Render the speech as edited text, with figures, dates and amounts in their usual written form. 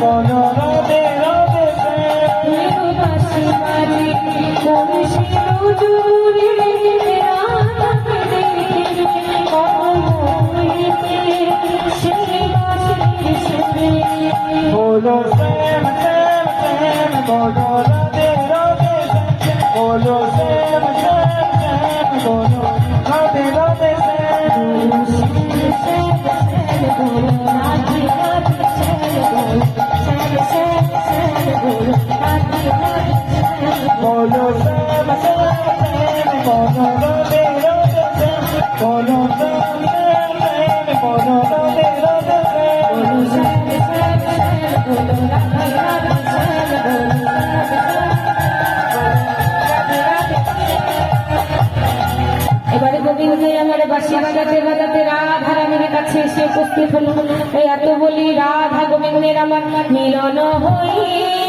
বলো রাধে রাধে বাঁশি বাজে বংশী নজরে রাধাকে দেখে অমৃতে সেই বাঁশির সুরে বলো শ্যাম শ্যাম শ্যাম বলো রাধে রাধে বলো শ্যাম শ্যাম শ্যাম বলো রাধে রাধে বলো শ্যাম শ্যাম শ্যাম বলো রাধে রাধে বলো শ্যাম শ্যাম শ্যাম বলো রাধে রাধে এবারে গোবিন্দে আমার বাঁশি বাজাতে বাজাতে রাধা রামের কাছে এসে উপস্থিত হলো। এত বলি রাধা গোবিন্দের আমার মিলন হই